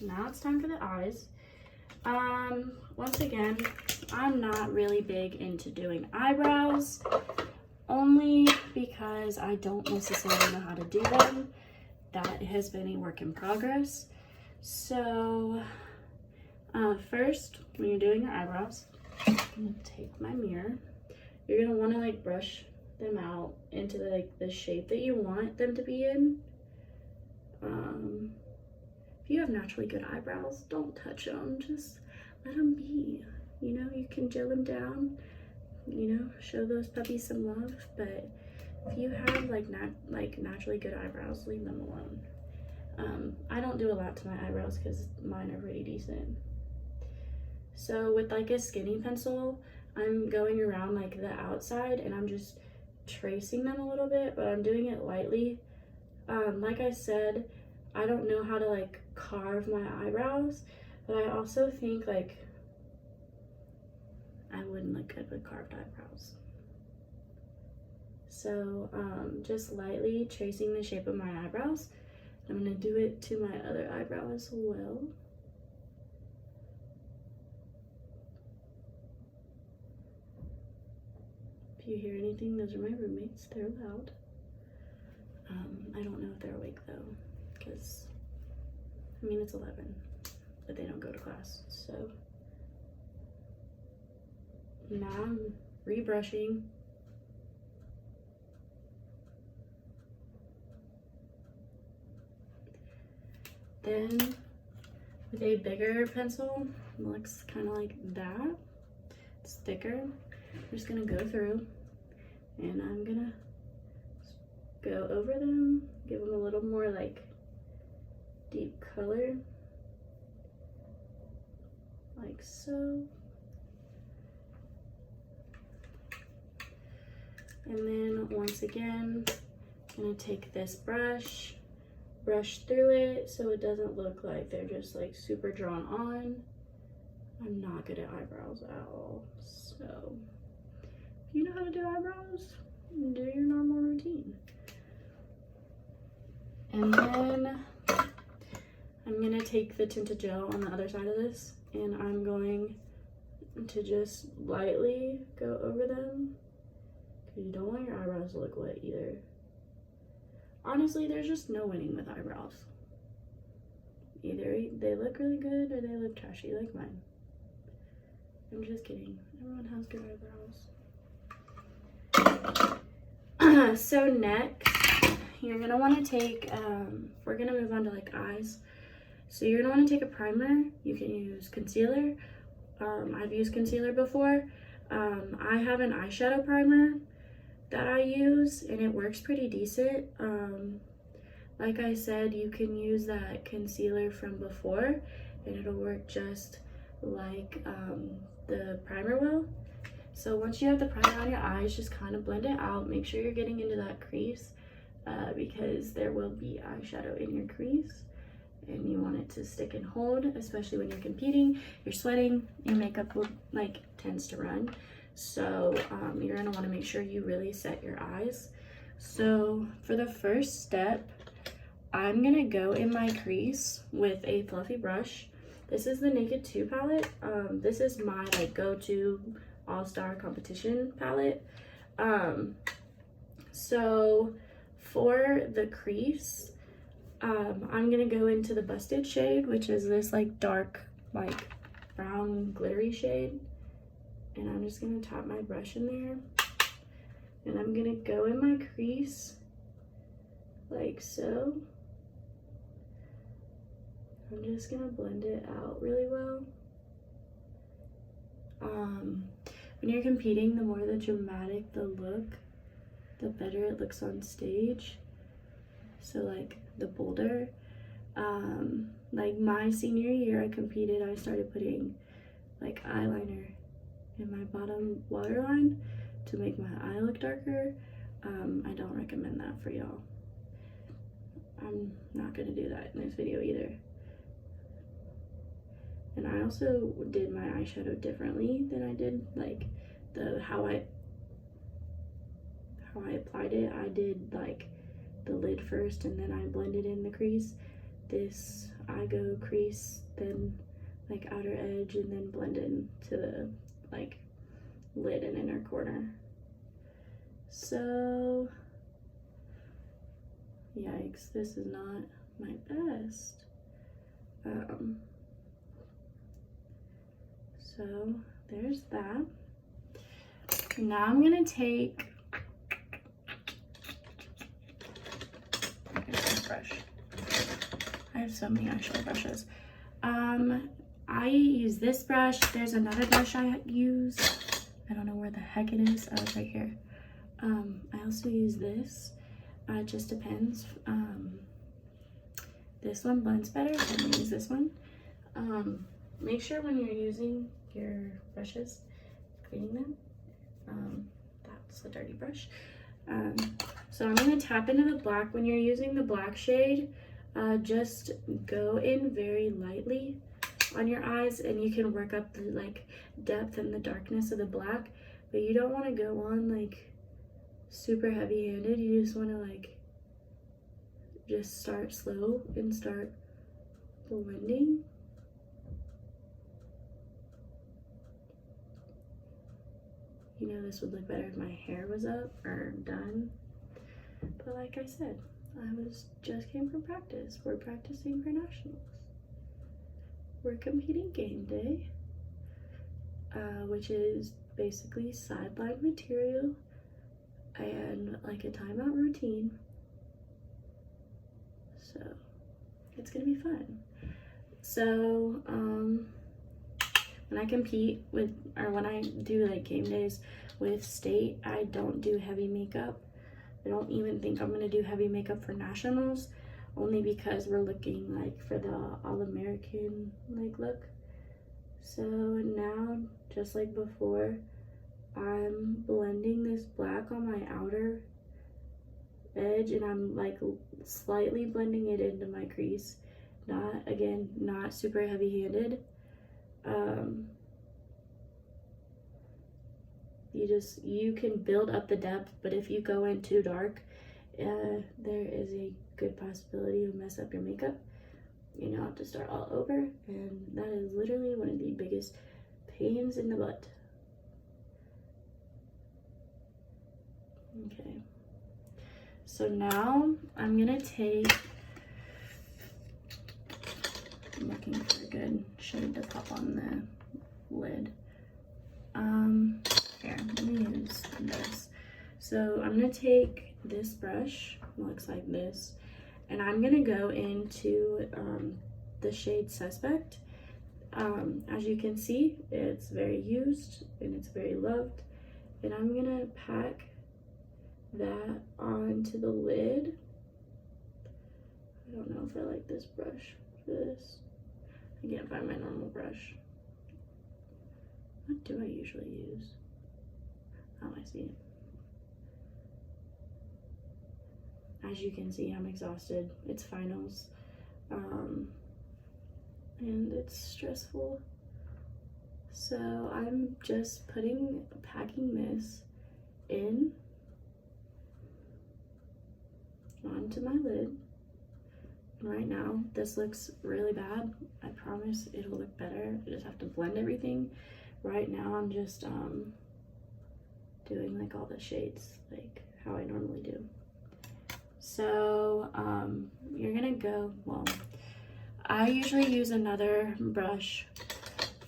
now it's time for the eyes. Once again, I'm not really big into doing eyebrows, only because I don't necessarily know how to do them. That has been a work in progress. So, first, when you're doing your eyebrows, I'm gonna take my mirror. You're gonna wanna like brush them out into the shape that you want them to be in. If you have naturally good eyebrows, don't touch them, just let them be. You know, you can gel them down, you know, show those puppies some love, but if you have like naturally good eyebrows, leave them alone. I don't do a lot to my eyebrows because mine are pretty decent. So with like a skinny pencil, I'm going around like the outside and I'm just tracing them a little bit, but I'm doing it lightly. Like I said, I don't know how to like carve my eyebrows, but I also think like I wouldn't look good with carved eyebrows. So just lightly tracing the shape of my eyebrows. I'm gonna do it to my other eyebrow as well. If you hear anything, those are my roommates, they're loud. I don't know if they're awake though, because I mean it's 11, but they don't go to class, so. Now I'm rebrushing. Then with a bigger pencil, it looks kind of like that. It's thicker. I'm just gonna go through and I'm gonna go over them, give them a little more like deep color, like so. And then once again, I'm gonna take this brush through it so it doesn't look like they're just like super drawn on. I'm not good at eyebrows at all, so if you know how to do eyebrows, do your normal routine. And then I'm gonna take the tinted gel on the other side of this and I'm going to just lightly go over them, because you don't want your eyebrows to look wet either. Honestly, there's just no winning with eyebrows. Either they look really good or they look trashy like mine. I'm just kidding. Everyone has good eyebrows. So next, you're gonna want to take, we're gonna move on to like eyes. So you're gonna want to take a primer. You can use concealer. I've used concealer before. I have an eyeshadow primer that I use and it works pretty decent. Like I said, you can use that concealer from before and it'll work just like the primer will. So once you have the primer on your eyes, just kind of blend it out. Make sure you're getting into that crease because there will be eyeshadow in your crease and you want it to stick and hold, especially when you're competing, you're sweating, your makeup will tends to run. So you're gonna wanna make sure you really set your eyes. So for the first step, I'm gonna go in my crease with a fluffy brush. This is the Naked 2 palette. This is my go-to all-star competition palette. So for the crease, I'm gonna go into the Busted shade, which is this dark brown glittery shade. And I'm just gonna tap my brush in there. And I'm gonna go in my crease like so. I'm just gonna blend it out really well. When you're competing, the more the dramatic the look, the better it looks on stage. So the bolder. My senior year I competed, I started putting eyeliner in my bottom waterline to make my eye look darker. I don't recommend that for y'all. I'm not gonna do that in this video either. And I also did my eyeshadow differently than I did how I applied it. I did the lid first and then I blended in the crease. This I go crease, then like outer edge, and then blend into the like lid and inner corner. So yikes, this is not my best. So there's that. Now I'm gonna take this brush. I have so many eyeshadow brushes. I use this brush. There's another brush I use. I don't know where the heck it is. Oh, it's right here. I also use this. It just depends. This one blends better, so I'm gonna use this one. Make sure when you're using your brushes, cleaning them. That's a dirty brush. So I'm gonna tap into the black. When you're using the black shade, just go in very lightly on your eyes, and you can work up the like depth and the darkness of the black, but you don't want to go on like super heavy-handed. You just want to like just start slow and start blending. You know, this would look better if my hair was up or done, but like I said, I just came from practice. We're practicing for nationals. We're competing game day, which is basically sideline material and like a timeout routine. So it's gonna be fun. So when I compete with, or when I do like game days with state, I don't do heavy makeup. I don't even think I'm gonna do heavy makeup for nationals, only because we're looking like for the all-American like look. So now, just like before, I'm blending this black on my outer edge, and I'm like slightly blending it into my crease. Not super heavy-handed. You can build up the depth, but if you go in too dark, there is a good possibility you'll mess up your makeup. You know, have to start all over, and that is literally one of the biggest pains in the butt. Okay, so now I'm gonna take, I'm looking for a good shade to pop on the lid. Here, let me use this. So I'm gonna take this brush, looks like this, and I'm gonna go into the shade Suspect. As you can see, it's very used and it's very loved, and I'm gonna pack that onto the lid. I don't know if I like this brush for this. I can't find my normal brush. What do I usually use? Oh, I see it. As you can see, I'm exhausted. It's finals. And it's stressful. So I'm just packing this in onto my lid. Right now, this looks really bad. I promise it'll look better. I just have to blend everything. Right now, I'm just doing like all the shades like how I normally do. So you're gonna go, well, I usually use another brush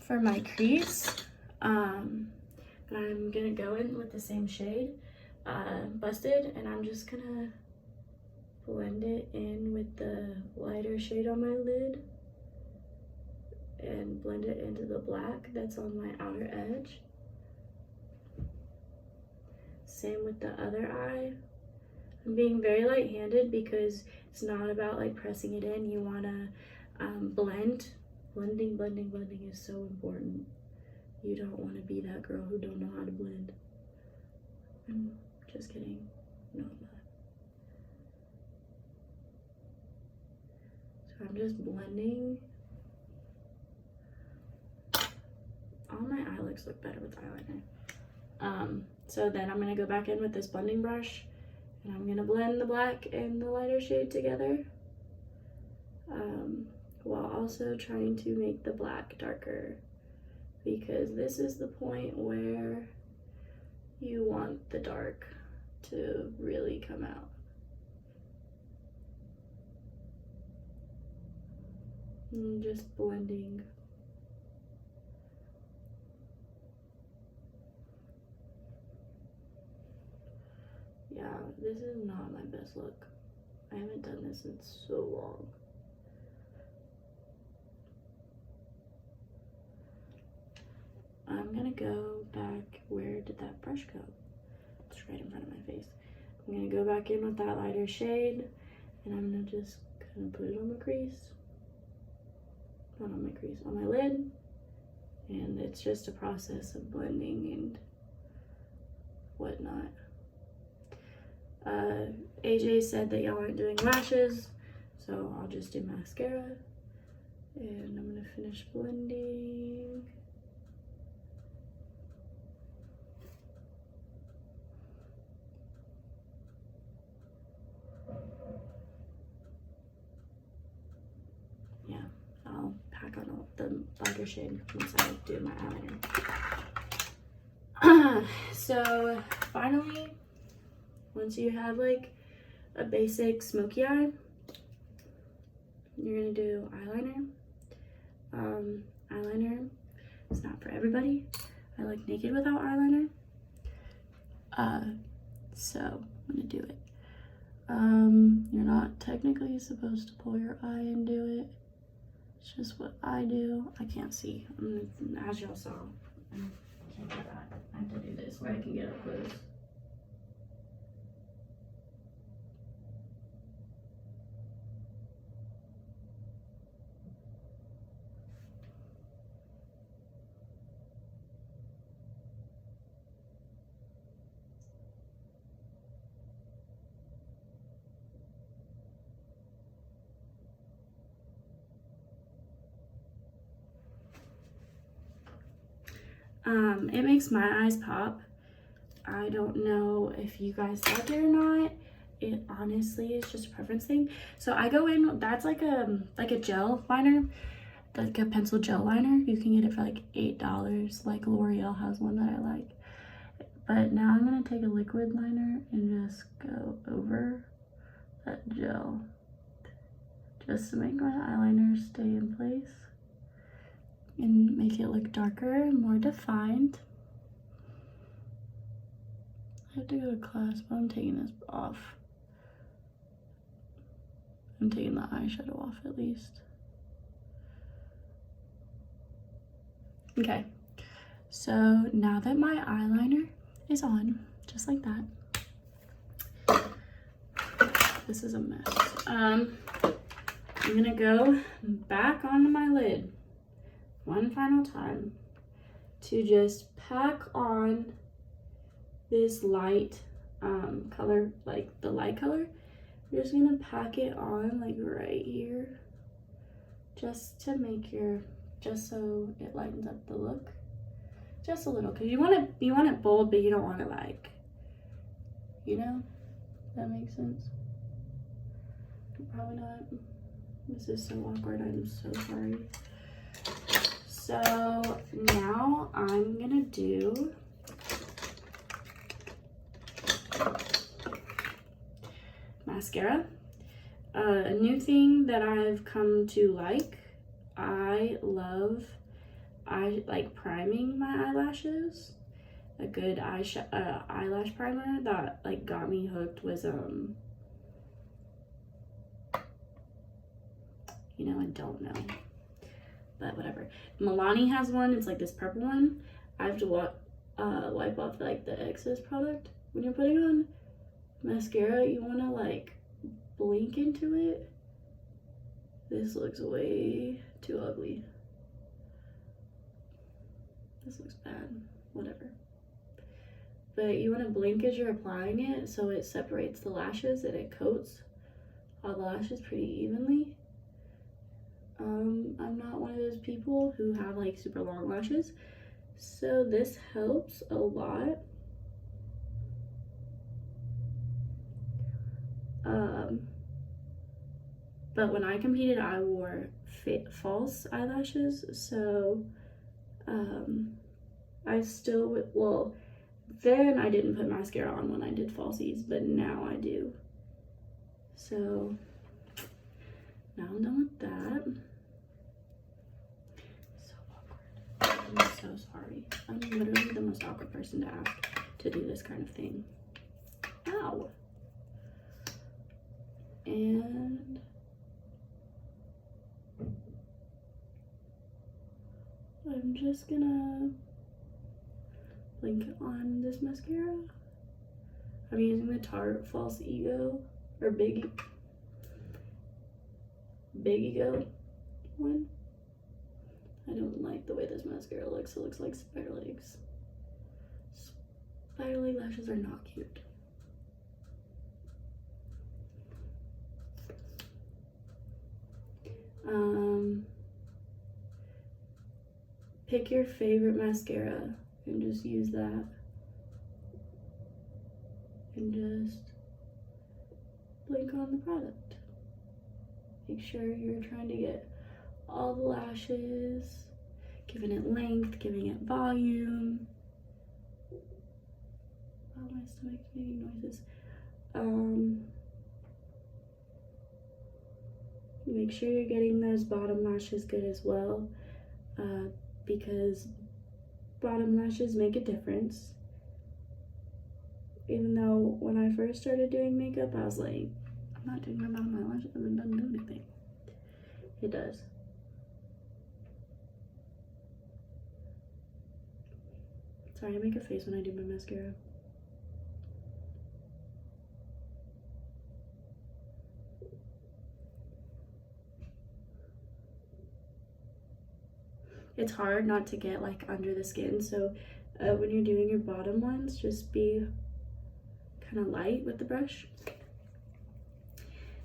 for my crease, but I'm gonna go in with the same shade, Busted, and I'm just gonna blend it in with the lighter shade on my lid and blend it into the black that's on my outer edge. Same with the other eye. I'm being very light-handed because it's not about like pressing it in. You wanna blend. Blending is so important. You don't wanna be that girl who don't know how to blend. I'm just kidding. No, I'm not. So I'm just blending. All my eye looks look better with eyeliner. So then I'm gonna go back in with this blending brush, and I'm gonna blend the black and the lighter shade together. while also trying to make the black darker, because this is the point where you want the dark to really come out. And just blending. Yeah, this is not my best look. I haven't done this in so long. I'm gonna go back, where did that brush go? It's right in front of my face. I'm gonna go back in with that lighter shade, and I'm gonna just kind of put it on the crease. Not on my crease, on my lid. And it's just a process of blending and whatnot. AJ said that y'all aren't doing lashes, so I'll just do mascara. And I'm gonna finish blending. Yeah, I'll pack on all the lighter shade once I do my eyeliner. So finally, once you have like a basic smoky eye, you're gonna do eyeliner. Eyeliner is not for everybody. I like naked without eyeliner. So I'm gonna do it. You're not technically supposed to pull your eye and do it. It's just what I do. I can't see. As y'all saw, I can't do that. I have to do this where I can get up close. It makes my eyes pop. I don't know if you guys like it or not. It honestly is just a preference thing. So I go in, that's like a gel liner, like a pencil gel liner. You can get it for like $8. Like L'Oreal has one that I like. But now I'm gonna take a liquid liner and just go over that gel, just to make my eyeliner stay in place and make it look darker and more defined. I have to go to class, but I'm taking this off. I'm taking the eyeshadow off at least. Okay, so now that my eyeliner is on, just like that. This is a mess. I'm gonna go back onto my lid one final time to just pack on this light color, like the light color. You're just gonna pack it on like right here, just to make just so it lightens up the look just a little, because you want it bold, but you don't want it like, you know, that makes sense. Probably not. This is so awkward. I'm so sorry. So now I'm gonna do mascara. A new thing that I've come to like. I like priming my eyelashes. A good eyelash primer that like got me hooked was you know, I don't know, but whatever. Milani has one. It's like this purple one. I have to wipe off like the excess product. When you're putting on mascara, you want to like blink into it. This looks way too ugly. This looks bad. Whatever. But you want to blink as you're applying it so it separates the lashes and it coats all the lashes pretty evenly. I'm not one of those people who have like super long lashes, so this helps a lot. But when I competed, I wore false eyelashes, so I still would, well, then I didn't put mascara on when I did falsies, but now I do. So now I'm done with that. So awkward. I'm so sorry. I'm literally the most awkward person to ask to do this kind of thing. Ow. And I'm just gonna blink on this mascara. I'm using the Tarte False Ego, or Big Ego one. I don't like the way this mascara looks. It looks like spider legs. Spider leg lashes are not cute. Pick your favorite mascara and just use that. And just blink on the product. Make sure you're trying to get all the lashes, giving it length, giving it volume. Oh, my stomach's making noises. Make sure you're getting those bottom lashes good as well, because bottom lashes make a difference. Even though when I first started doing makeup, I was like, I'm not doing my bottom eyelashes, it doesn't do anything. It does. Sorry, I make a face when I do my mascara. It's hard not to get like under the skin, so when you're doing your bottom ones, just be kind of light with the brush.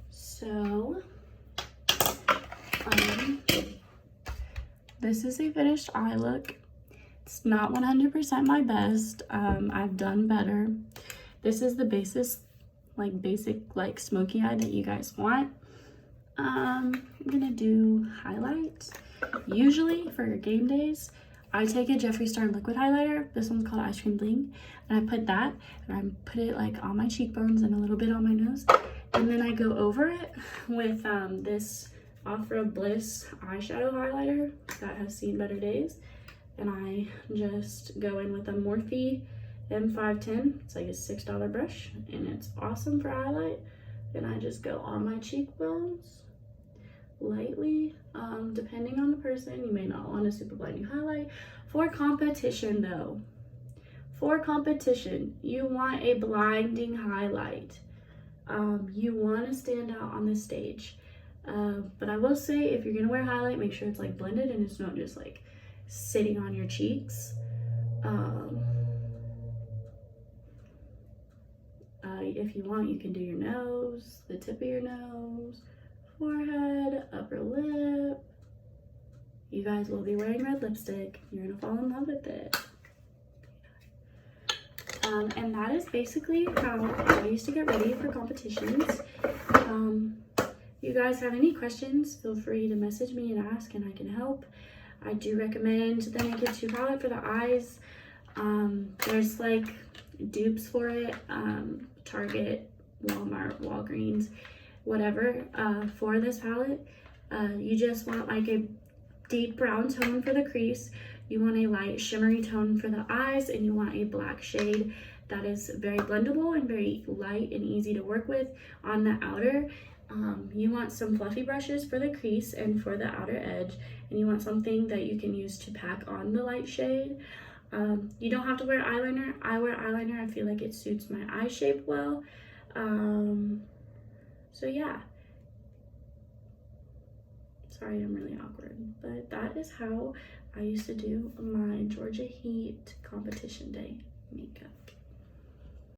So this is a finished eye look. It's not 100% my best. I've done better. This is the basic like smoky eye that you guys want. I'm gonna do highlights. Usually for game days, I take a Jeffree Star liquid highlighter. This one's called Ice Cream Bling, and I put that, and I put it like on my cheekbones and a little bit on my nose, and then I go over it with this Opera Bliss eyeshadow highlighter that has seen better days, and I just go in with a Morphe M510. It's like a $6 brush, and it's awesome for highlight. And I just go on my cheekbones lightly. Depending on the person, you may not want a super blinding highlight. For competition though, you want a blinding highlight. You want to stand out on the stage. But I will say, if you're gonna wear highlight, make sure it's like blended and it's not just like sitting on your cheeks. If you want, you can do your nose, the tip of your nose, forehead, upper lip. You guys will be wearing red lipstick. You're gonna fall in love with it. And that is basically how I used to get ready for competitions. You guys have any questions, feel free to message me and ask, and I can help. I do recommend the Naked 2 palette for the eyes. There's like dupes for it, Target, Walmart, Walgreens, whatever. For this palette, you just want like a deep brown tone for the crease, you want a light shimmery tone for the eyes, and you want a black shade that is very blendable and very light and easy to work with on the outer. You want some fluffy brushes for the crease and for the outer edge, and you want something that you can use to pack on the light shade. You don't have to wear eyeliner. I wear eyeliner. I feel like it suits my eye shape well. So yeah. Sorry, I'm really awkward, but that is how I used to do my Georgia Heat competition day makeup.